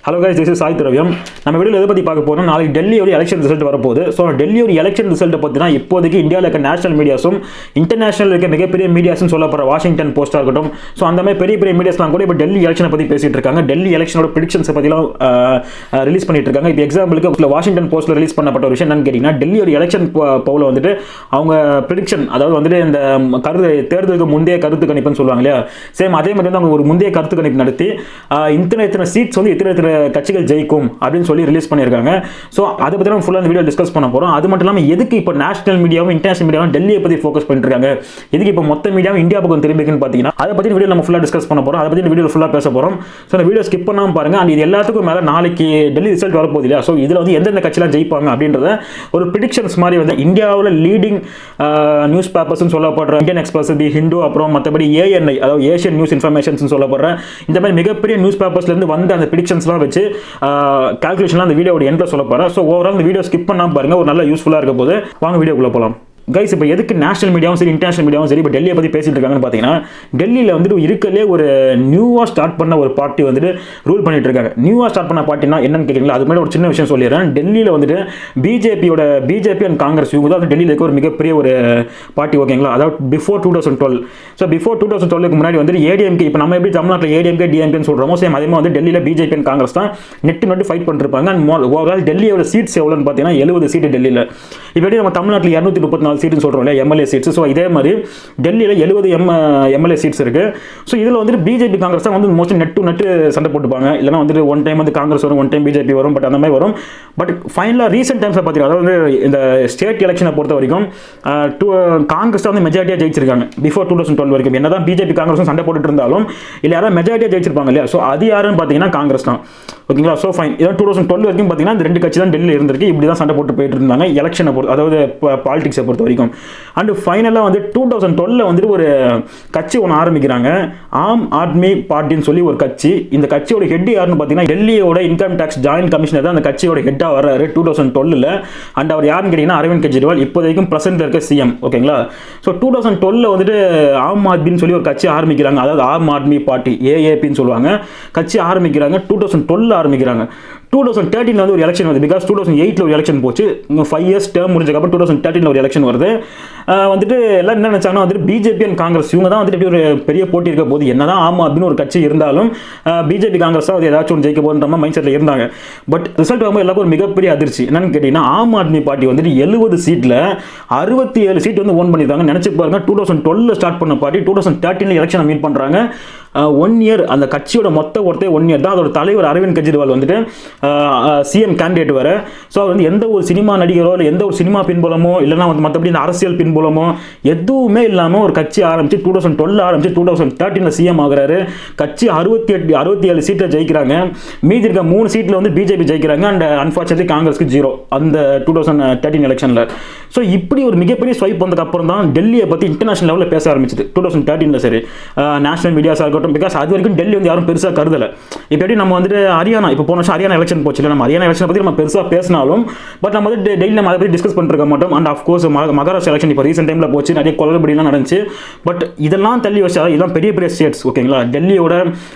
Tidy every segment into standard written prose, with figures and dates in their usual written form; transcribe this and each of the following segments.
Hello guys, this is Sai Thiravium. நம்ம வீடியோல எதை பத்தி பார்க்க போறோம் நாளைக்கு டெல்லியோட எலெக்ஷன் ரிசல்ட் வரப்போகுது. சோ டெல்லியோட எலெக்ஷன் ரிசல்ட் பத்தினா இப்போதைக்கு இந்தியால இருக்க நேஷனல் மீடியாஸும் இன்டர்நேஷனல் இருக்க மிகப்பெரிய மீடியாஸும் சொல்லப்படுற வாஷிங்டன் போஸ்டா இருக்கட்டும். சோ அந்த மாதிரி பெரிய பெரிய மீடியாஸ்லாம் கூட இப்போ டெல்லி எலெக்ஷனை பத்தி பேசிட்டு இருக்காங்க. டெல்லி எலெக்ஷனோட பிரெடிக்ஷன்ஸ் பத்திலாம் ரிலீஸ் பண்ணிட்டு இருக்காங்க. இப்போ எக்ஸாம்பிளுக்கு வாஷிங்டன் போஸ்ட்ல ரிலீஸ் பண்ணப்பட்ட ஒரு விஷயம் என்னன்னு கேட்டீங்கன்னா டெல்லியோட எலெக்ஷன் பவுல வந்துட்டு அவங்க பிரெடிக்ஷன் அதாவது வந்துட்டு இந்த தேர்தலுக்கு முந்தைய கருத்து கணிப்புன்னு சொல்லுவாங்க இல்லையா சேம் அதே மாதிரி வந்து அவங்க ஒரு முந்தைய கருத்து கணிப்பு நடத்தி இத்தனை சீட்ஸ் வந்து இத்தனை கட்சிகள் ஜெயிக்கும் அப்படின்னு சொல்லி ரிலீஸ் பண்ணியிருக்காங்க. ஸோ அதை பற்றி நம்ம ஃபுல்லாக இந்த வீடியோ டிஸ்கஸ் பண்ண போகிறோம். அது மட்டும் இல்லாமல் எதுக்கு இப்போ நேஷனல் மீடியாவும் இன்டர்நேஷனல் மீடியாவும் டெல்லியை பற்றி ஃபோக்கஸ் பண்ணிட்டு இருக்காங்க, எதுக்கு இப்போ மொத்த மீடியாவும் இந்தியா பக்கம் திரும்பிக்குன்னு பார்த்தீங்கன்னா அதை பற்றி வீடியோ நம்ம ஃபுல்லாக டிஸ்கஸ் பண்ண போகிறோம். அதை பற்றி வீடியோ ஃபுல்லாக பேச போகிறோம். ஸோ இந்த வீடியோ ஸ்கிப் பண்ணாமல் பாருங்க. அண்ட் இது எல்லாத்துக்கும் மேலே நாளைக்கு டெல்லி ரிசல்ட் வரப்போகுது இல்லையா, ஸோ இதில் வந்து எந்தெந்த கட்சியெலாம் ஜெயிப்பாங்க அப்படின்றத ஒரு ப்ரிடிக்ஷன்ஸ் மாதிரி வந்து இந்தியாவில் லீடிங் நியூஸ் பேப்பர்ஸ்னு சொல்லப்படுற இந்தியன் எக்ஸ்பிரஸ், தி ஹிந்து, அப்புறம் மற்றபடி ஏஎன்ஐ அதாவது ஏஷியன் நியூஸ் இன்ஃபர்மேஷன்ஸ் சொல்லப்படுற இந்த மாதிரி மிகப்பெரிய நியூஸ் பேப்பர்ஸ்லேருந்து வந்து அந்த ப்ரிடிக்ஷன்ஸ்லாம் வச்சு கால்குலேஷன்லாம் அந்த வீடியோட எண்ட்ல சொல்ல போறேன். ஸோ ஓவரால் இந்த வீடியோ ஸ்கிப் பண்ணாம பாருங்க, ஒரு நல்ல யூஸ்ஃபுல்லா இருக்க போது. வாங்க வீடியோக்குள்ள போலாம். கைஸ், இப்போ எதுக்கு நேஷனல் மீடியாவும் சரி இன்டர்நேஷனல் மீடியாவும் சரி இப்போ டெல்லியை பற்றி பேசிட்டு இருக்காங்கன்னு பார்த்தீங்கன்னா டெல்லியில் வந்துட்டு இருக்கலே ஒரு நியூவாக ஸ்டார்ட் பண்ண ஒரு பார்ட்டி வந்துட்டு ரூல் பண்ணிட்டு இருக்காங்க. நியூவாக ஸ்டார்ட் பண்ண பார்ட்டினா என்னன்னு கேட்குறீங்களா, அது மாதிரி ஒரு சின்ன விஷயம் சொல்லிடுறேன். டெல்லியில் வந்துட்டு பிஜேபி அண்ட் காங்கிரஸ் இவங்க தான் டெல்லியில் இருக்க ஒரு மிகப்பெரிய ஒரு பார்ட்டி, ஓகேங்களா. அதாவது பிஃபோர் 2012. ஸோ பிஃபோர் 2012க்கு முன்னாடி வந்துட்டு ஏடிஎம்கே, இப்போ நம்ம எப்படி தமிழ்நாட்டில் ஏடிஎம்கே டிஎம்கேன்னு சொல்கிறோமோ சேம் அதே மாதிரி வந்து டெல்லியில் பிஜேபி அண்ட் காங்கிரஸ் தான் நெட்டு ஃபைட் பண்ணிருப்பாங்க. அண்ட் ஓவரால் டெல்லியோட சீட்ஸ் எவ்வளோன்னு பார்த்தீங்கன்னா 70 சீட்டு டெல்லியில். இப்போ நம்ம தமிழ்நாட்டில் 234 சீட்னு சொல்கிறோம் இல்லையா எம்எல்ஏ சீட்ஸ். ஸோ இதே மாதிரி டெல்லியில் 70 எம்எல்ஏ சீட்ஸ் இருக்கு. ஸோ இதில் வந்துட்டு பிஜேபி காங்கிரஸ் தான் வந்து மோஸ்ட்லி நெட்டு சண்டை போட்டுப்பாங்க. இல்லைனா வந்துட்டு ஒன் டைம் வந்து காங்கிரஸ் வரும், ஒன் டைம் பிஜேபி வரும், பட் அந்த மாதிரி வரும். பட் ஃபைனலாக ரீசெண்ட் டைம்ஸில் பார்த்தீங்கன்னா அதாவது இந்த ஸ்டேட் எலெக்ஷனை பொறுத்த வரைக்கும் காங்கிரஸ் தான் வந்து மெஜாரிட்டியாக ஜெயிச்சிருக்காங்க. பிஃபோர் 2012 வரைக்கும் என்னதான் பிஜேபி காங்கிரஸும் சண்டை போட்டுட்டு இருந்தாலும் இல்லை யாராவது மெஜாரிட்டியாக ஜெயிச்சிருப்பாங்க இல்லையா. ஸோ அது யாருன்னு பார்த்தீங்கன்னா காங்கிரஸ் தான், ஓகேங்களா. ஸோ ஃபைன், இதான் 2012 வரைக்கும் பார்த்தீங்கன்னா இந்த ரெண்டு கட்சி தான் டெல்லியில் இருந்திருக்கு. இப்படி தான் சண்டை போட்டு போயிட்டு இருந்தாங்க எலெக்ஷனை பொறுத்து, அதாவது பாலிடிக்ஸை பொறுத்த வரைக்கும். அண்ட் ஃபைனலாக வந்து 2012 வந்துட்டு ஒரு கட்சி ஒன்று ஆரம்பிக்கிறாங்க, ஆம் ஆத்மி பார்ட்டின்னு சொல்லி ஒரு கட்சி. இந்த கட்சியோட ஹெட் யாருன்னு பார்த்தீங்கன்னா டெல்லியோட இன்கம் டேக்ஸ் ஜாயின்ட் கமிஷனர் தான் அந்த கட்சியோட ஹெட்டாக வர்றாரு 2012. அண்ட் அவர் யாருன்னு கேட்டீங்கன்னா அரவிந்த் கெஜ்ரிவால், இப்போதைக்கும் பிரசன்ட்ல இருக்க சிஎம், ஓகேங்களா. ஸோ 2012 வந்துட்டு ஆம் ஆத்மின்னு சொல்லி ஒரு கட்சி ஆரம்பிக்கிறாங்க, அதாவது ஆம் ஆத்மி பார்ட்டி ஏஏபின்னு சொல்லுவாங்க. கட்சி ஆரம்பிக்கிறாங்க 2012 ஆரம்பிக்கிறாங்க. 2013 வந்து ஒரு எலெக்ஷன் வருது. பிகாஸ் 2008 ஒரு எலெக்ஷன் போச்சு, 5 இயர்ஸ் டேர்ம் முடிஞ்சதுக்கப்புறம் 2013 ஒரு எலெக்ஷன் வருது. வந்துட்டு எல்லாம் என்ன நினைச்சாங்கன்னா வந்துட்டு பிஜேபி அண்ட் காங்கிரஸ் இவங்க தான் வந்துட்டு ஒரு பெரிய போட்டி இருக்க போது, என்னதான் ஆம் ஆத்மின்னு ஒரு கட்சி இருந்தாலும் பிஜேபி காங்கிரஸ் தான் ஏதாச்சும் ஒன்று ஜெயிக்க போகிற மைண்ட் செட்டில் இருந்தாங்க. பட் ரிசல்ட் வரும்போது எல்லாருக்கும் ஒரு மிகப்பெரிய அதிர்ச்சி. என்னன்னு கேட்டீங்கன்னா ஆம் ஆத்மி பார்ட்டி வந்துட்டு 70 சீட்டில் 67 சீட் வந்து ஓன் பண்ணியிருக்காங்க. நினைச்சு பாருங்க, 2012 ஸ்டார்ட் பண்ண பார்ட்டி 2013 எலெக்ஷனை மீட் பண்ணுறாங்க. 1 இயர் அந்த கட்சியோட மொத்த ஒருத்தே 1 இயர் தான். அதோட தலைவர் அரவிந்த் கெஜ்ரிவால் வந்துட்டு சிஎம் கேண்டிடேட் வர. ஸோ அவர் வந்து எந்த ஒரு சினிமா நடிகரோ இல்லை எந்த ஒரு சினிமா பின்புலமோ இல்லைனா வந்து மற்றபடி இந்த அரசியல் பின்புலமோ எதுவுமே இல்லாமல் ஒரு கட்சி ஆரம்பிச்சு 2012 ஆரம்பிச்சு 2013 சிஎம் ஆகிறாரு. கட்சி 67 சீட்டில் ஜெயிக்கிறாங்க. மீதி இருக்க 3 சீட்டில் வந்து பிஜேபி ஜெயிக்கிறாங்க. அண்ட் அன்ஃபார்ச்சுனேட்லி காங்கிரஸ்க்கு 0 அந்த 2013 எலெக்ஷனில். ஸோ இப்படி ஒரு மிகப்பெரிய ஸ்வைப் வந்ததுக்கு அப்புறம் தான் டெல்லியை பற்றி இன்டர்நேஷனல் லெவலில் பேச ஆரம்பிச்சது 2013. சரி, நேஷனல் மீடியாஸாக இருக்கட்டும். பிகாஸ் அது வரைக்கும் டெல்லி வந்து யாரும் பெருசாக கருதலை. இப்போ எப்படி நம்ம வந்துட்டு ஹரியானா, இப்போ போன வருஷம் ஹரியானா எலெக்ஷன் போச்சு, நம்ம ஹரியானா எலெக்ஷனை பற்றி நம்ம பெருசாக பேசினாலும் பட் நம்ம வந்து டெய்லி நம்ம அதை பற்றி டிஸ்கஸ் பண்ணிருக்க மாட்டோம். அண்ட் ஆஃப்கோர்ஸ் மகாராஷ்டிரா எலெக்ஷன் இப்போ ரீசெண்ட் டைமில் போச்சு, நிறைய குளறுபடிலாம் நடந்துச்சு. பட் இதெல்லாம் தள்ளி வச்சா இதெல்லாம் பெரிய பெரிய ஸ்டேட்ஸ், ஓகேங்களா. டெல்லியோட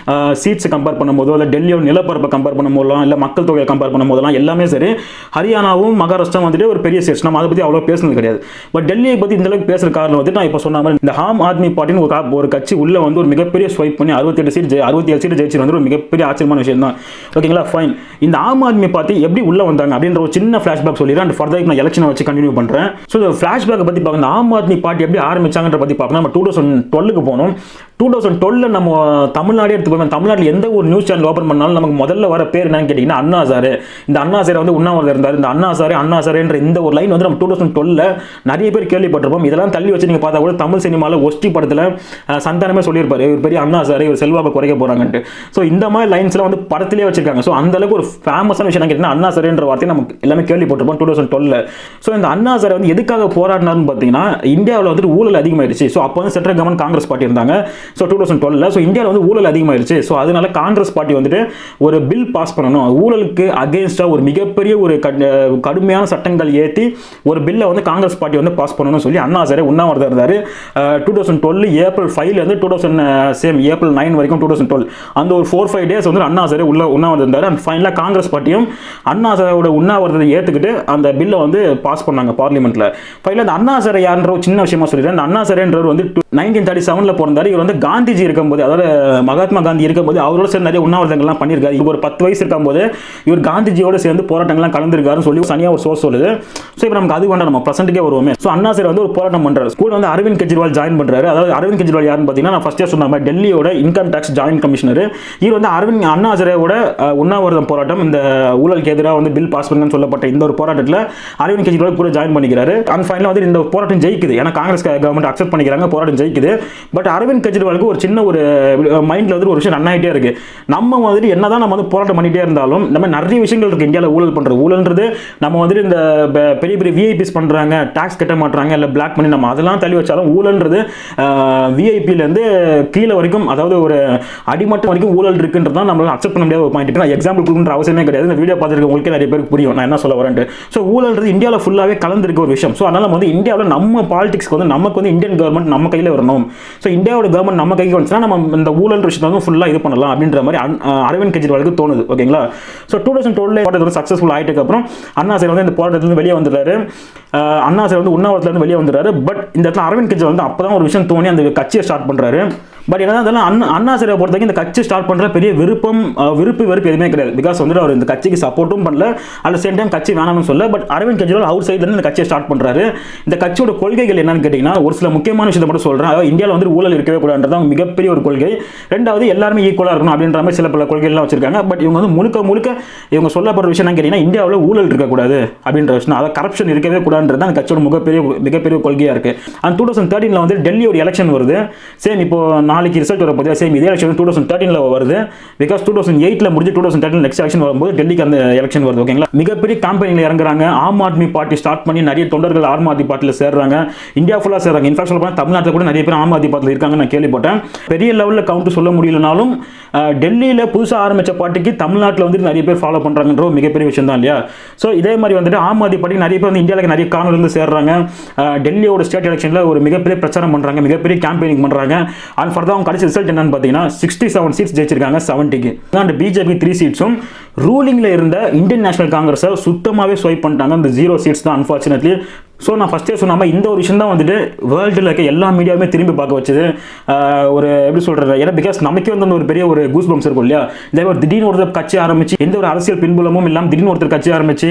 சீட்ஸ் கம்பேர் பண்ணும்போதோ இல்லை டெல்லியோட நிலப்பரப்பை கம்பேர் பண்ணும்போதெல்லாம் இல்லை மக்கள் தொகையை கம்பேர் பண்ணும்போதெல்லாம் எல்லாமே சரி, ஹரியானாவும் மகாராஷ்டிரா வந்துட்டு ஒரு பெரிய ஸ்டேட்ஸ். நம்ம அதை பற்றி அவ்வளோ பேசுனது கிடையாது. பட் டெல்லியை பற்றி இந்த அளவுக்கு பேசுகிற காரணம் வந்து நான் இப்போ சொன்ன மாதிரி இந்த ஆம் ஆத்மி பார்ட்டின்னு ஒரு கட்சி உள்ள வந்து ஒரு மிகப்பெரிய ஸ்வைப் பண்ணி 67 சீட் ஜெயிச்சு வந்து ஒரு மிகப்பெரிய ஆச்சரியமான விஷயம் தான், ஓகேங்களா. ஃபைன், இந்த ஆம் ஆத்மி பார்ட்டி எப்படி உள்ள வந்தாங்க அப்படின்ற ஒரு சின்ன ஃபிளாஷ்பேக் சொல்லிடுறேன். அண்ட் ஃபர்தர் நான் எலெக்ஷனை வச்சு கண்டினியூ பண்ணுறேன். ஸோ இந்த ஃபிளாஷ்பேக்கை பற்றி பார்க்கணும், ஆம் ஆத்மி பார்ட்டி எப்படி ஆரம்பிச்சாங்கன்ற பற்றி பார்க்கணும். நம்ம 2012க்கு போனோம். 2012 நம்ம தமிழ்நாடு எடுத்துக்கோங்க. தமிழ்நாட்டில் எந்த ஒரு நியூஸ் சேனல் ஓப்பன் பண்ணாலும் நமக்கு முதல்ல வர பேர் என்னன்னு கேட்டிங்கன்னா அண்ணா சார். இந்த அண்ணா சார் வந்து உண்ணாவிரதம் இருந்தார். இந்த அண்ணா சாரேன்ற இந்த ஒரு லைன் வந்து நம்ம 2012 நிறைய பேர் கேள்விப்பட்டிருப்போம். இதெல்லாம் தள்ளி வச்சு நீங்கள் பார்த்தா கூட தமிழ் சினிமாவில் ஒஸ்டி படத்தில் சந்தானமே சொல்லியிருப்பாரு, இவர் பெரிய அண்ணா சார், இவர் செல்வாக்கு குறைக்க போகிறாங்கன்ட்டு. ஸோ இந்த மாதிரி லைன்ஸ்லாம் வந்து படத்திலே வச்சிருக்காங்க. ஸோ அந்த அளவுக்கு ஒரு ஃபேமஸான விஷயம் கேட்டிங்கன்னா அண்ணா சார்ன்ற வார்த்தையை நமக்கு எல்லாமே கேள்விப்பட்டிருப்போம் 2012. ஸோ இந்த அண்ணா சார் வந்து எதுக்காக போராடினார்னு பார்த்தீங்கன்னா இந்தியாவில் வந்துட்டு ஊழல் அதிகமாகிடுச்சு. ஸோ அப்போ வந்து சென்ட்ரல் கவர்மெண்ட் காங்கிரஸ் பார்ட்டி இருந்தாங்க. ஸோ 2012 ஸோ இந்தியாவில் வந்து ஊழல் அதிகமாகிடுச்சு. ஸோ அதனால காங்கிரஸ் பார்ட்டி வந்துட்டு ஒரு பில் பாஸ் பண்ணணும், ஊழலுக்கு அகேன்ஸ்டாக ஒரு மிகப்பெரிய ஒரு கடுமையான சட்டங்கள் ஏற்றி ஒரு பில்லை பில்லை வந்து காங்கிரஸ் பார்ட்டி வந்து பாஸ் பண்ணணும்னு சொல்லி அண்ணா ஹசாரே உண்ணாவிரதம் இருந்தார். 2012 ஏப்ரல் 5லேருந்து 2000 ஏப்ரல் 9 வரைக்கும் 2012 அந்த ஒரு 4-5 டேஸ் வந்து அண்ணா ஹசாரே உண்ணாவிரதம் இருந்தார். அண்ட் ஃபைனலாக காங்கிரஸ் பார்ட்டியும் அண்ணா ஹசாரோட உண்ணாவிரதத்தை ஏற்றுக்கிட்டு அந்த பில்லை வந்து பாஸ் பண்ணாங்க பார்லிமெண்ட்டில். ஃபைனலாக அந்த அண்ணா ஹசாரே யாருன்ற ஒரு சின்ன விஷயமா சொல்லிடுறேன். அந்த அண்ணா ஹசாரேன்றவர் வந்து 1937 பிறந்தார். இவர் வந்து காந்திஜி இருக்கும்போது, அதாவது மகாத்மா காந்தி இருக்கும்போது அவரோட சேர்ந்து நிறைய உண்ணாவிரதங்கள்லாம் பண்ணியிருக்காரு. இவர் ஒரு 10 வயசு இருக்கும்போது இவர் காந்திஜியோட சேர்ந்து போராட்டங்கள்லாம் கலந்துருக்காருன்னு சொல்லி தனியாக ஒரு சோர்ஸ் சொல்லுது. ஸோ இப்போ நமக்கு அது வேண்டாம், நம்ம ப்ரெசென்ட்டுக்கே வருவோமே. ஸோ அண்ணா ஹசாரே வந்து ஒரு போராட்டம் பண்ணுறாரு. ஸ்கூல் வந்து அரவிந்த் கெஜ்ரிவால் ஜாயின் பண்ணுறாரு. அதாவது அரவிந்த் கெஜ்ரிவால் யாருன்னு பார்த்தீங்கன்னா, நான் ஃபர்ஸ்டே சொன்ன மாதிரி டெல்லியோட இன்கம் டேக்ஸ் ஜாயின்ட் கமிஷனர். இவர் வந்து அண்ணா ஹசாரேவோட உண்ணாவிரதம் போராட்டம், இந்த ஊழலுக்கு எதிராக வந்து பில் பாஸ் பண்ணுங்கன்னு சொல்லப்பட்ட இந்த ஒரு போராட்டத்தில் அரவிந்த் கெஜ்ரிவால் கூட ஜாயின் பண்ணிக்கிறாரு. அண்ட் ஃபைனலாக வந்து இந்த போராட்டம் ஜெயிக்குது. ஏன்னா காங்கிரஸ் கவர்மெண்ட் அக்செப்ட் பண்ணிக்கிறாங்க, போராட்டம் ஜெயிக்குது. பட் அரவிந்த் கெஜ்ரிவாலுக்கு ஒரு சின்ன ஒரு மைண்டில் வந்து ஒரு விஷயம் ரன் ஆகிட்டே இருக்கு. நம்ம வந்து என்னதான் நம்ம வந்து போராட்டம் பண்ணிட்டே இருந்தாலும் நம்ம நிறைய விஷயங்கள் இருக்கு இந்தியாவில் ஊழல் பண்ணுறது. ஊழல்ன்றது நம்ம வந்துட்டு இந்த பெரிய பெரிய விஐபிஸ் பண்ணுறாங்க, டாக்ஸ் கட்ட மாட்டாங்க, இல்லை பிளாக் பண்ணி நம்ம அதெல்லாம் தள்ளி வச்சாலும் ஊழல்ன்றது விஐபியிலேருந்து கீழே வரைக்கும், அதாவது ஒரு அடிமட்டம் வரைக்கும் ஊழல் இருக்குன்றது தான் நம்மளால அக்செப்ட் பண்ண முடியாத ஒரு பாயிண்ட். நான் எக்ஸாம்பிள் கொடுக்குற அவசியமே கிடையாது. இந்த வீடியோ பார்த்துருக்க உங்களுக்கு நிறைய பேருக்கு புரியும் நான் என்ன சொல்ல வரேன்ட்டு. ஸோ ஊழல்ன்றது இந்தியாவில் ஃபுல்லாகவே கலந்துருக்க ஒரு விஷயம். ஸோ அதனால் வந்து இந்தியாவில் நம்ம பாலிடிக்ஸ்க்கு வந்து நமக்கு வந்து இந்தியன் கவர்மெண்ட் நம்ம கையில் வரணும். ஸோ இந்தியாவோட கவர்மெண்ட் நம்ம கைக்கு வந்துச்சுன்னா நம்ம இந்த ஊழல் விஷயத்தை வந்து ஃபுல்லாக இது பண்ணலாம் அப்படின்ற மாதிரி அரவிந்த் கெஜ்ரிவாலுக்கு தோணுது. ஓகேங்களா? ஸோ 2012 சக்ஸஸ்ஃபுல் ஆகிட்டதுக்கு அப்புறம் அண்ணா ஹசாரே வந்து இந்த போராட்டத்திலிருந்து வெளியே வந்துடுறாரு. அண்ணா ஹசாரே வந்து உண்ணாவிரதத்துலேருந்து வெளியே வந்துடுறாரு. பட் இந்த இடத்துல அரவிந்த் கெஜ்ரிவால் வந்து அப்போ தான் ஒரு விஷயம் தோணி அந்த கட்சியை ஸ்டார்ட் பண்ணுறாரு. பட் என்ன இருந்தாலும் அண்ணா ஹசாரே பொறுத்த வரைக்கும் இந்த கட்சி ஸ்டார்ட் பண்ணுற பெரிய வெறுப்பு எதுவுமே கிடையாது. பிகாஸ் வந்து அவர் இந்த கட்சிக்கு சப்போர்ட்டும் பண்ணல, அட் சேம் டைம் கட்சி வேணாம்னு சொல்ல. பட் அரவிந்த் கெஜ்ரிவால் அவுட் சைட்லேருந்து இந்த கட்சியை ஸ்டார்ட் பண்ணுறாரு. இந்த கட்சியோட கொள்கைகள் என்னன்னு கேட்டிங்கன்னா, ஒரு சில முக்கியமான விஷயத்தை மட்டும் சொல்கிறேன். அதாவது இந்தியாவில் வந்து ஊழல் இருக்கவே கூடாதுன்றது அவங்க மிகப்பெரிய ஒரு கொள்கை. ரெண்டாவது, எல்லாருமே ஈக்குவலாக இருக்கணும் அப்படின்ற மாதிரி சில பல கொள்கைகள்லாம் வச்சிருக்காங்க. பட் இவங்க வந்து முழுக்க இவங்க சொல்லப்படுற விஷயம் என்ன கேட்டிங்கன்னா, இந்தியாவில் ஊழல் இருக்கக்கூடாது அப்படின்ற விஷயம், அதாவது கரப்ஷன் இருக்கவே கூடாதுன்றது அந்த கட்சியோட மிகப்பெரிய கொள்கையாக இருக்குது. அந்த 2013 வந்து டெல்லி ஒரு எலெக்ஷன் வருது. சேம் இப்போ நாளைக்கு ரிசல்ட் வரப்போது. சேம் இதே எலெக்ஷன் 2013 வருது. பிகாஸ் 2008 முடிஞ்சு 2013 நெக்ஸ்ட் எலெக்ஷன் வரும்போது டெல்லிக்கு அந்த எலெக்ஷன் வருது. ஓகேங்களா? மிகப்பெரிய கேம்பெயினில் இறங்குறாங்க. ஆம் ஆத்மி பார்ட்டி ஸ்டார்ட் பண்ணி நிறைய தொண்டர்கள் ஆம் ஆத்மி பார்ட்டியில் சேர்றாங்க. இந்தியா ஃபுல்லாக சேர்றாங்க. இன்ஃபேக்ட் சொல்ல போனால் தமிழ்நாட்டில் கூட நிறைய பேர் ஆம் ஆத்மி பார்ட்டியில் இருக்காங்க நான் கேள்விப்பட்டேன். பெரிய லெவலில் கவுண்ட் சொல்ல முடியலனாலும் டெல்லியில் புதுசாக ஆரம்பித்த பார்ட்டிக்கு தமிழ்நாட்டில் வந்து நிறைய பேர் ஃபாலோ பண்ணுறாங்கன்ற ஒரு மிகப்பெரிய விஷயம் தான் இல்லையா? ஸோ இதே மாதிரி வந்துட்டு ஆம் ஆத்மி பார்ட்டி நிறைய பேர் வந்து இந்தியாவில் நிறைய காரணம் சேர்றாங்க. டெல்லியோட ஸ்டேட் எலெக்ஷனில் ஒரு மிகப்பெரிய பிரச்சாரம் பண்ணுறாங்க, மிகப்பெரிய கேம்பெயினிங் பண்ணுறாங்க. அண்ட் ஃபர்தர் அவங்க கடைசி ரிசல்ட் என்னன்னு பார்த்தீங்கன்னா 67 சீட்ஸ் ஜெயிச்சிருக்காங்க 70க்கு. அண்ட் பிஜேபி 3 சீட்ஸும் ரூலிங்கில் இருந்த இந்தியன் நேஷனல் காங்கிரஸை சுத்தமாகவே ஸ்வைப் பண்ணிட்டாங்க. இந்த 0 சீட்ஸ் தான் அன்ஃபார்ச்சுனேட்லி. ஸோ நான் ஃபஸ்ட்டே சொன்னாமல் இந்த ஒரு விஷயம் தான் வந்துட்டு வேர்ல்டில் இருக்க எல்லா மீடியாவுமே திரும்பி பார்க்க வச்சது. ஒரு எப்படி சொல்கிறது, ஏன்னா பிகாஸ் நமக்கே வந்து ஒரு பெரிய ஒரு கூஸ் பம்ப்ஸ் இருக்கும் இல்லையா? இதே ஒரு திடீர்னு ஒருத்தர் கட்சி ஆரம்பிச்சு எந்த ஒரு அரசியல் பின்புலமும் இல்லாமல் திடீர்னு ஒருத்தர் கட்சி ஆரம்பிச்சு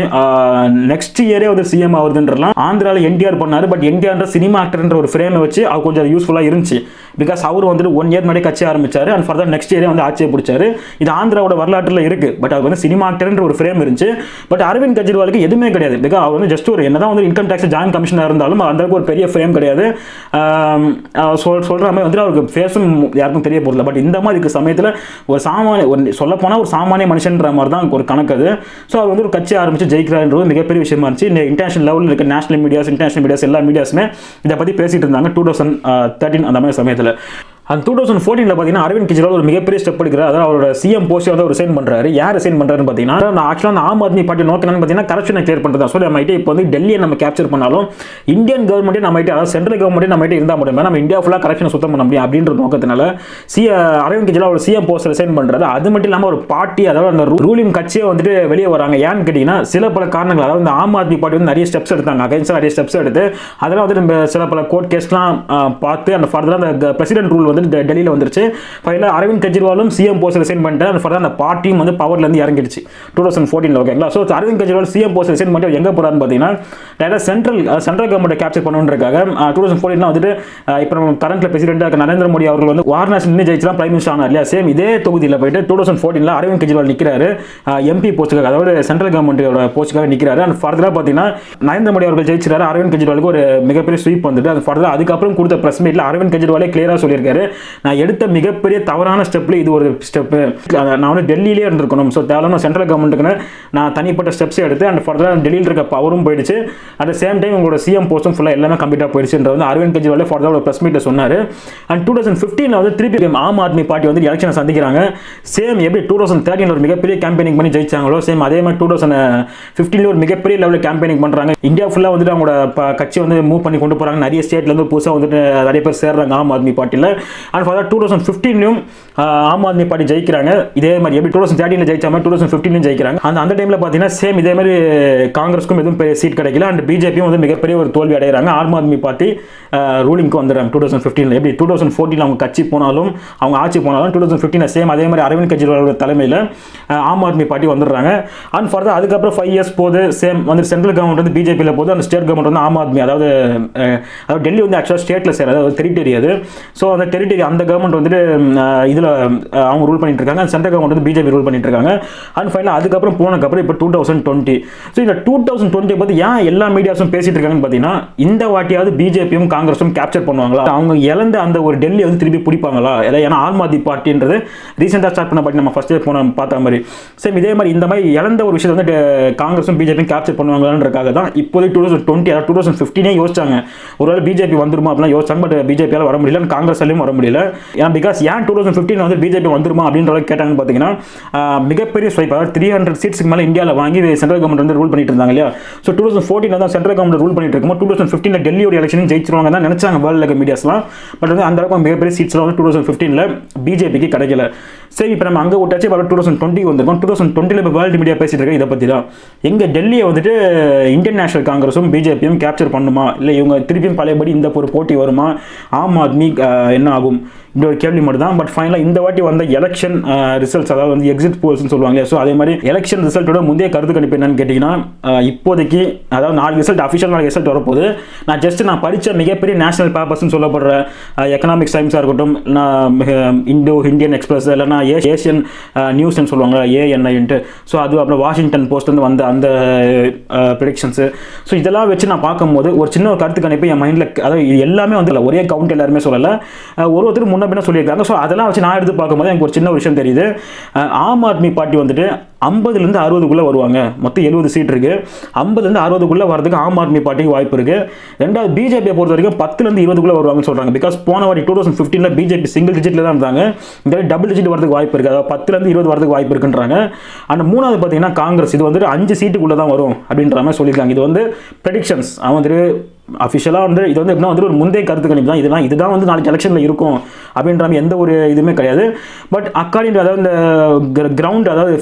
நெக்ஸ்ட் இயரே வந்து சிஎம் ஆகுதுன்றலாம். ஆந்திராவில் என்டிஆர் பண்ணார். பட் என்டிஆர் சினிமா ஆக்டர்ன்ற ஒரு ஃப்ரேமை வச்சு அவர் கொஞ்சம் யூஸ்ஃபுல்லாக இருந்துச்சு. பிகாஸ் அவர் வந்துட்டு 1 இயர் முன்னாடி கட்சி ஆரம்பிச்சாரு. அண்ட் ஃபர்தர் நெக்ஸ்ட் இயரே வந்து ஆட்சியை பிடிச்சாரு. இது ஆந்திராவோட வரலாற்றில் இருக்குது. பட் அது வந்து சினிமா ஆக்டர்ன்ற ஒரு ஃப்ரேம் இருந்துச்சு. பட் அரவிந்த் கெஜ்ரிவாலுக்கு எதுவுமே கிடையாது. பிகாஸ் அவர் வந்து ஜஸ்ட் ஒரு என்னதான் வந்து இன்கம் டேக்ஸ் ஜாயின்ட் கமிஷனாக இருந்தாலும் அந்தளவுக்கு ஒரு பெரிய ஃப்ரேம் கிடையாது. சொல்கிற மாதிரி வந்து அவருக்கு ஃபேஸும் யாருக்கும் தெரிய போகல. பட் இந்த மாதிரி இருக்க சமயத்தில் ஒரு சொல்லப்போனால் ஒரு சாமானிய மனுஷன்ற மாதிரி தான் ஒரு கணக்கு அது. ஸோ அவர் வந்து ஒரு கட்சி ஆரம்பித்து ஜெயிக்கிறாருன்றது மிகப்பெரிய விஷயமா இருந்துச்சு. இந்த இன்டர்நேஷனல் லெவலில் இருக்க நேஷனல் மீடியாஸ், இன்டர்நேஷனல் மீடியாஸ், எல்லா மீடியாஸுமே இதை பற்றி பேசிகிட்டு இருந்தாங்க 2013 அந்த மாதிரி சமயத்தில். அந்த 2014 பார்த்தீங்கன்னா அரவிந்த் கெஜ்ரிவால் ஒரு மிகப்பெரிய ஸ்டெப் எடுக்கிறார். அதாவது அவரோட சிஎம் போஸ்ட் வந்து ரிசைன் பண்ணுறாரு. யார் ரிசைன் பண்ணுறாருன்னு பார்த்தீங்கன்னா, ஆக்சுவலாக ஆம் ஆத்மி பார்ட்டி நோக்கம் என்னன்னு பார்த்தீங்கன்னா கரப்ஷனை கிளியர் பண்ணுறது. ஸோ நம்ம இப்போ வந்து டெல்லியை நம்ம கேப்சர் பண்ணாலும் இந்தியன் கவர்மெண்ட்டே நம்ம அதாவது சென்ட்ரல் கவர்மெண்ட்டே நம்ம இருந்தால் மட்டுமே நம்ம இந்தியா ஃபுல்லாக கரப்ஷனை சுத்தம் பண்ண முடியும் அப்படின்ற நோக்கத்தினால அரவிந்த் கெஜ்ரிவால் ஒரு சிஎம் போஸ்ட் ரிசைன் பண்ணுறாரு. அது மட்டும் இல்லாமல் ஒரு பார்ட்டி, அதாவது அந்த ரூலிங் கட்சியை வந்துட்டு வெளியே வராங்க. ஏன்னு கேட்டிங்கன்னா சில பல காரணங்கள், அதாவது இந்த ஆம் ஆத்மி பார்ட்டி வந்து நிறைய ஸ்டெப்ஸ் எடுத்தாங்க. அகைன்ஸ்டாக நிறைய ஸ்டெப்ஸ் எடுத்து அதெல்லாம் வந்து நம்ம சில பல கோர்ட் கேஸ்லாம் பார்த்து அந்த ஃபர்தராக அந்த பிரசிடென்ட் ரூல் வந்து டெல்லியில் வந்துருச்சு. ஃபைனலாக அரவிந்த் கெஜ்ரிவாலும் சிஎம் போஸ்ட் ரிசைன் பண்ணிட்டு அந்த பார்ட்டியும் வந்து பவர்லேருந்து இறங்கிடுச்சு 2014. ஓகேங்களா? So Arvind Kejriwal CM post resign பண்ணிட்டு எங்கே போகிறான்னு பார்த்தீங்கன்னா டேரக்டாக சென்ட்ரல் கவர்மெண்ட்டை கேப்சர் பண்ணணுன்றக்காக 2014 வந்துட்டு இப்போ நம்ம கரண்ட்ல பிரசிடென்ட்டாக நரேந்திர மோடி அவர்கள் வந்து வாரணாசி நின்று ஜெயிச்சுலாம் பிரைம் மினிஸ்டர் ஆனார் இல்லையா? சேம் இதே தொகுதியில் போயிட்டு 2014 அரவிந்த் கெஜ்ரிவால் நிற்கிறாரு எம்பி போஸ்ட்டுக்காக, அதாவது சென்ட்ரல் கவர்மெண்ட்டோட போஸ்ட்டுக்காக நிற்கிறாரு. அண்ட் ஃபர்தராக பார்த்தீங்கன்னா நரேந்திர மோடி அவர்கள் ஜெயிச்சிருக்காரு. அரவிந்த் கெஜ்ரிவாலுக்கு ஒரு மிகப்பெரிய ஸ்வீப் வந்துட்டு அது ஃபர்தராக அதுக்கப்புறம் கொடுத்த பிரஸ் மீட்டில் அரவிந்த் கெஜ்ரிவாலே கிளியராக சொல்லியிருக்காரு, நான் எடுத்த மிகப்பெரிய தவறான ஸ்டெப்பில் இது ஒரு ஸ்டெப்பு. நான் வந்து டெல்லியிலே இருந்திருக்கணும். ஸோ தேவையான சென்ட்ரல் கவர்மெண்ட்டுக்குன்னு நான் தனிப்பட்ட ஸ்டெப்ஸ் எடுத்து அண்ட் ஃபர்தராக டெல்லியில் இருக்க பவரும் போயிடுச்சு. அட் த சேம் டைம் உங்களோட சிஎம் போஸ்ட்டும் ஃபுல்லாக எல்லாமே கம்ப்ளீட்டாக போயிடுச்சுன்ற வந்து அரவிந்த் கெஜ்ரிவால் ஃபர்தராக ஒரு ப்ரெஸ் மீட்டில் சொன்னார். அண்ட் 2015 வந்து திருப்பி ஆம் ஆத்மி பார்ட்டி வந்து எலெக்ஷனை சந்திக்கிறாங்க. சேம் எப்படி 2013 ஒரு மிகப்பெரிய கேம்பெயினிங் பண்ணி ஜெயிச்சாங்களோ சேம் அதே மாதிரி 2015 ஒரு மிகப்பெரிய லெவலில் கேம்பெயினிங் பண்ணுறாங்க. இந்தியா ஃபுல்லாக வந்துட்டு அவங்களோட கட்சி வந்து மூவ் பண்ணி கொண்டு போகிறாங்க. நிறைய ஸ்டேட்லேருந்து புதுசாக வந்துட்டு நிறைய பேர் சேர்றாங்க ஆம் ஆத்மி பார்ட்டியில். And for 2015 Aam Aadmi party ஜெயிக்கிறாங்க. இதே மாதிரி எப்படி 2013 ஜெயிச்ச மாதிரி 2015 ஜெயிக்கிறாங்க. அந்த டைமில் பார்த்தீங்கன்னா சேம் இதே மாதிரி காங்கிரஸ்க்கும் எதுவும் பெரிய சீட் கிடைக்கல. அண்ட் பிஜேபியும் வந்து மிகப்பெரிய ஒரு தோல்வி அடைகிறாங்க. ஆம் ஆத்மி பார்ட்டி ரூலிங்க்கு வந்துடுறாங்க 2015. எப்படி 2014 அவங்க கட்சி போனாலும் அவங்க ஆட்சி போனாலும் 2015 சேம் அதே மாதிரி அரவிந்த் கெஜ்ரிவால் தலைமையில் ஆம் ஆத்மி பார்ட்டி வந்துடுறாங்க. அண்ட் ஃபர்தர் அதுக்கப்புறம் 5 இயர்ஸ் போது சேம் வந்து சென்ட்ரல் கவர்மெண்ட் வந்து பிஜேபியில் போது அந்த ஸ்டேட் கவர்மெண்ட் வந்து ஆம் ஆத்மி அதாவது டெல்லி வந்து ஆக்சுவலாக ஸ்டேட்டில் சேர அதாவது டெரிட்டரி அது. ஸோ அந்த டெரிட்டரி அந்த கவர்மெண்ட் வந்துட்டு இதில் அவங்க ரூல் பண்ணிட்டு இருக்காங்க. சென்ட்ரல் கவர்மெண்ட் வந்து பிஜேபி ரூல் பண்ணிட்டு இருக்காங்க. அண்ட் ஃபைனலாக அதுக்கப்புறம் போனதுக்கப்புறம் இப்போ 2020. ஸோ இந்த 2020 பற்றி ஏன் எல்லா மீடியாஸும் பேசிட்டு இருக்காங்கன்னு பார்த்தீங்கன்னா இந்த வாட்டியாவது பிஜேபியும் காங்கிரஸும் கேப்சர் பண்ணுவாங்களா, அவங்க இழந்த அந்த ஒரு டெல்லி வந்து திருப்பி பிடிப்பாங்களா, ஏன்னா ஆம் ஆத்மி பார்ட்டின்றது ரீசெண்டாக ஸ்டார்ட் பண்ண பார்ட்டி நம்ம ஃபர்ஸ்டே பார்த்த மாதிரி சேம் இதே மாதிரி இந்த மாதிரி இழந்த ஒரு விஷயத்தை வந்து காங்கிரஸும் பிஜேபியும் கேப்சர் பண்ணுவாங்களான்றக்காக தான் இப்போதைக்கு 2020 அதாவது 2015 யோசிச்சாங்க ஒருவேளை பிஜேபி வந்துருமா அப்படிலாம் யோசிச்சாங்க. பட் பிஜேபியால் வர முடியல, காங்கிரஸாலையும் வர முடியல. ஏன் பிகாஸ் ஏன் 2015 வந்து பிஜேபி வந்துருமா அப்படின்ற கேட்டாங்கன்னு பார்த்தீங்கன்னா மிகப்பெரிய ஸ்வைப் அதாவது 300 சீட்ஸ்க்கு மேலே இந்தியாவில் வாங்கி சென்ட்ரல் கவர்மெண்ட் வந்து ரூல் பண்ணிட்டு இருந்தாங்க இல்லையா. ஸோ 2014 தான் சென்ட்ரல் கவர்மெண்ட் ரூல் பண்ணிட்டு இருக்கும். 2015 டெல்லியோட எலெக்ஷன் ஜெயிச்சிருவாங்க தான் நினைச்சாங்க வேர்ல்டு மீடியாஸ்லாம். பட் வந்து அந்த அளவுக்கு மிகப்பெரிய சீட்ஸ்லாம் வந்து 2015 பிஜேபிக்கு கிடைக்கல. சரி இப்போ நம்ம அங்கே விட்டாச்சு. இப்போ 2020 வந்திருக்கோம். 2020 இப்போ வேர்ல்டு மீடியா பேசிட்டு இருக்கேன் இதை பற்றி தான். எங்கள் டெல்லியை வந்துட்டு இந்தியன் நேஷனல் காங்கிரஸும் பிஜேபியும் கேப்சர் பண்ணுமா, இல்லை இவங்க திருப்பியும் பழையபடி இந்த ஒரு போட்டி வருமா, ஆம் ஆத்மி என்ன ஆகும் இந்த ஒரு கேள்வி மட்டும் தான். பட் ஃபைனலாக இந்த வாட்டி வந்த எலெக்ஷன் ரிசல்ட்ஸ் அதாவது வந்து எக்ஸிட் போல்ஸ்னு சொல்லுவாங்க. ஸோ அதே மாதிரி எலெக்ஷன் ரிசல்ட்டோட முந்தைய கருத்து கணிப்பு என்னன்னு கேட்டிங்கன்னா இப்போதைக்கு அதாவது 4 ரிசல்ட் அஃபிஷியல் 4 ரிசல்ட் வரப்போகுது. நான் படித்த மிகப்பெரிய நேஷனல் பேப்பர்ஸ்னு சொல்லப்படுற எக்கனாமிக்ஸ் டைம்ஸாக இருக்கட்டும், இந்தியன் எக்ஸ்பிரஸ் இல்லைனா ஏஷியன் நியூஸ்ன்னு சொல்லுவாங்க ஏஎன்ஐன்ட்டு. ஸோ அது அப்புறம் வாஷிங்டன் போஸ்ட் வந்து வந்த அந்த ப்ரெடிக்ஷன்ஸு. ஸோ இதெல்லாம் வச்சு நான் பார்க்கும்போது ஒரு சின்ன ஒரு கருத்து கணிப்பு என் மைண்டில் அதாவது இது எல்லாமே வந்து ஒரே கவுண்ட் எல்லாருமே சொல்லலை, ஒருத்தர் முன்ன பின்ன சொல்லியிருக்காங்க. ஸோ அதெல்லாம் வச்சு நான் எடுத்து பார்க்கும்போது எனக்கு ஒரு சின்ன விஷயம் தெரியுது. ஆம் ஆத்மி பார்ட்டி வந்துட்டு 50லேருந்து 60க்குள்ளே வருவாங்க. மொத்தம் 70 சீட் இருக்குது. 50லேருந்து 60க்குள்ளே வரதுக்கு ஆம் ஆத்மி பார்ட்டிக்கு வாய்ப்பு இருக்குது. ரெண்டாவது பிஜேபியை பொறுத்த வரைக்கும் 10லேருந்து 20க்குள்ளே வருவாங்கன்னு சொல்கிறாங்க. பிகாஸ் போன வாட்டி 2015 பிஜேபி சிங்கிள் டிஜிட்டில் தான் இருந்தாங்க. இந்த டபுள் டிஜிட் வரதுக்கு வாய்ப்பு இருக்குது. அதாவது 10லேருந்து 20 வரதுக்கு வாய்ப்பு இருக்குன்றாங்க. அந்த மூணாவது பார்த்தீங்கன்னா காங்கிரஸ் இது வந்துட்டு 5 சீட்டுக்குள்ளே தான் வரும் அப்படின்ற மாதிரி சொல்லியிருக்காங்க. இது வந்து ப்ரெடிக்ஷன்ஸ் அவன் வந்துட்டு அஃபிஷியலாக வந்து இது வந்து எப்படின்னா வந்து ஒரு முந்தைய கருத்து கணிப்பு தான். இதுதான் வந்து நாளைக்கு எலெக்ஷனில் இருக்கும் அப்படின்ற எந்த ஒரு இதுவுமே கிடையாது. பட் அக்கார்டிங் அதாவது இந்த கிரவுண்ட் அதாவது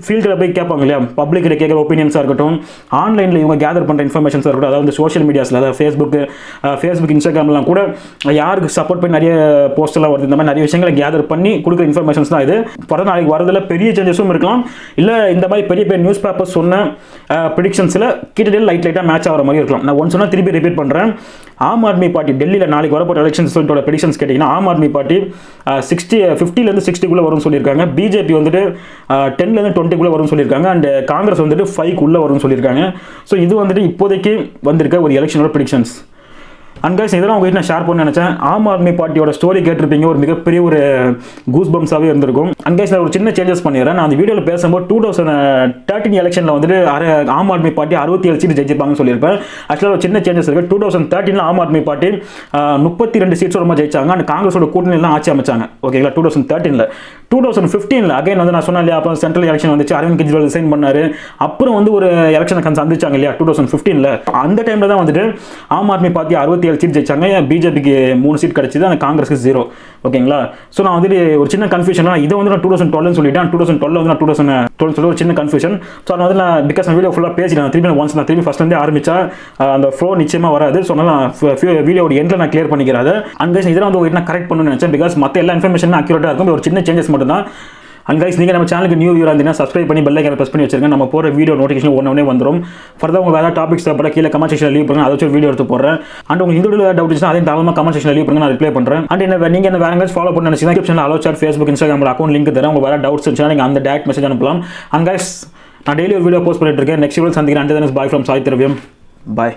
ஃபீல்டில் போய் கேட்பாங்க இல்லையா, பப்ளிக்கில் கேட்குற ஒப்பீனியன்ஸாக இருக்கட்டும், ஆன்லைனில் இவங்க கேதர் பண்ணுற இன்ஃபர்மேஷன்ஸாக இருக்கட்டும், அதாவது சோஷியல் மீடியாஸில் அதாவது ஃபேஸ்புக் இன்ஸ்டாகிராம்லாம் கூட யாருக்கு சப்போர்ட் பண்ணி நிறைய போஸ்டெல்லாம் வருது. இந்த மாதிரி நிறைய விஷயங்களை கேதர் பண்ணி கொடுக்குற இன்ஃபர்மேஷன்ஸ் தான் இது. பிறகு நாளைக்கு வரதில் பெரிய சேஞ்சஸும் இருக்கலாம், இல்லை இந்த மாதிரி பெரிய நியூஸ் பேப்பர்ஸ் சொன்ன ப்ரிடிக்ஷன்ஸில் கிட்டத்தட்ட லைட்டாக மேட்ச் ஆகிற மாதிரி இருக்கலாம். நான் ஒன்று சொன்னால் திருப்பி ரிப்பீட் பண்ணுறேன். ஆம் ஆத்மி பார்ட்டி டெல்லியில் நாளைக்கு வரப்போகிற எலெக்ஷன் ரிசல்ட்டோட ப்ரெடிக்ஷன்ஸ் கேட்டிங்கன்னா ஆம் ஆத்மி பார்ட்டி 50லேருந்து 60க்குள்ளே வரும்னு சொல்லியிருக்காங்க. பிஜேபி வந்துட்டு 10லேருந்து 20க்குள்ளே வரும்னு சொல்லியிருக்காங்க. அண்ட் காங்கிரஸ் வந்துட்டு 5க்குள்ளே வரும்னு சொல்லியிருக்காங்க. ஸோ இது வந்துட்டு இப்போதைக்கு வந்திருக்க ஒரு எலெக்ஷனோட ப்ரெடிக்ஷன்ஸ். அண்ட் கைஸ் இதெல்லாம் உங்ககிட்ட நான் ஷேர் பண்ண நினச்சேன். ஆம் ஆத்மி பார்ட்டியோட ஸ்டோரி கேட்டிருப்பீங்க, ஒரு மிகப்பெரிய ஒரு கூஸ் பம்ஸாகவே இருந்திருக்கும். அண்ட் கைஸ் நான் ஒரு சின்ன சேஞ்சஸ் பண்ணிடுறேன். நான் அந்த வீடியோவில் பேசும்போது 2013 எலெக்ஷனில் வந்துட்டு ஆம் ஆத்மி பார்ட்டி 67 சீட் ஜெயிச்சிருப்பாங்கன்னு சொல்லியிருப்பேன். ஆக்சுவலாக ஒரு சின்ன சேஞ்சஸ் இருக்குது. 2013 ஆம் ஆத்மி பார்ட்டி 32 சீட்ஸ் ரொம்ப ஜெயிச்சாங்க. அண்ட் காங்கிரஸோட கூட்டணியெல்லாம் ஆட்சி அமைச்சாங்க. ஓகேங்களா 2013. 2015 அகைன் வந்து நான் சொன்னேன் இல்லையா, அப்புறம் சென்ட்ரல் எலெக்ஷன் வந்துச்சு, அரவிந்த் கெஜ்ரிவால் ரிசைன் பண்ணாரு. அப்புறம் வந்து ஒரு எலெக்ஷனை சந்திச்சாங்க இல்லையா 2015. அந்த டைமில் தான் வந்துட்டு ஆம் ஆத்மி பார்ட்டி 67 சீட் ஜெயிச்சாங்க. பிஜேபிக்கு 3 சீட் கிடைச்சது, அந்த காங்கிரஸுக்கு 0. ஓகேங்களா. ஸோ நான் வந்துட்டு ஒரு சின்ன கன்ஃபியூஷன், இதை வந்து நான் 2012 சொல்லிட்டேன். 2012 வந்து நான் 2012 சொல்லி ஒரு சின்ன கன்ஃபியூஷன். ஸோ நான் வந்து நான் பிகாஸ் நான் வீடியோ ஃபுல்லாக பேசிட்டேன். திருப்பி ஃபஸ்ட்லேருந்து ஆரம்பிச்சா அந்த ஃப்ளோ நிச்சயமாக வராது. ஸோ நான் வீடியோட எண்டில் நான் கிளியர் பண்ணிக்கிறாரு. அண்ட் கைஸ் இதெல்லாம் வந்து நான் கரெக்ட் பண்ணணும்னு நினச்சேன். பிகாஸ் மற்ற எல்லா இன்ஃபர்மேஷனும் அக்யூரேட்டாக இருக்கும். ஒரு சின்ன சேஞ்சஸ் மட்டும் தான். அண்ட் கைஸ் நீங்கள் நம்ம சேனலுக்கு நியூ வியூராக இருந்தீங்கன்னா சப்ஸ்கிரைப் பண்ணி பெல் ஐக்கானை ப்ரெஸ் பண்ணி வச்சிருங்க. நம்ம போகிற வீடியோ நோட்டிஃபிகேஷன் ஒன்றே வந்துடும். ஃபர்தர் உங்களுக்கு வேறு டாபிக்ஸ் தேவைப்பட கீழே கமெண்ட் செக்ஷனில் லீவ் பண்ணுங்க, அதை வச்சு வீடியோ எடுத்து போடுறேன். அண்ட் உங்களுக்கு இந்த வீடியோ டவுட் இருந்துச்சுன்னா அதையும் தாராளமாக கமெண்ட் செக்ஷனில் லீவ் பண்ணுங்க, நான் ரிப்ளை பண்ணுறேன். அண்ட் நீங்கள் என்ன வேறு எங்கேயாச்சும் ஃபாலோ பண்ண நினச்சிங்கன்னா டிஸ்கிரிப்ஷனில் அலோ சாட் ஃபேஸ்புக் இன்ஸ்டாகிராம் அக்கௌண்ட் லிங்க் தரேன். உங்களுக்கு வேறு டவுட்ஸ் இருந்துச்சுன்னா நீங்கள் அந்த டேரக்ட் மெசேஜ் அனுப்பலாம். அண்ட் கைஸ் நான் டெய்லி ஒரு வீடியோ போஸ்ட் பண்ணிட்டு இருக்கேன். நெக்ஸ்ட் வீடியோ சந்திக்கிறேன். And then is bye from Sai Thiraviyam. Bye.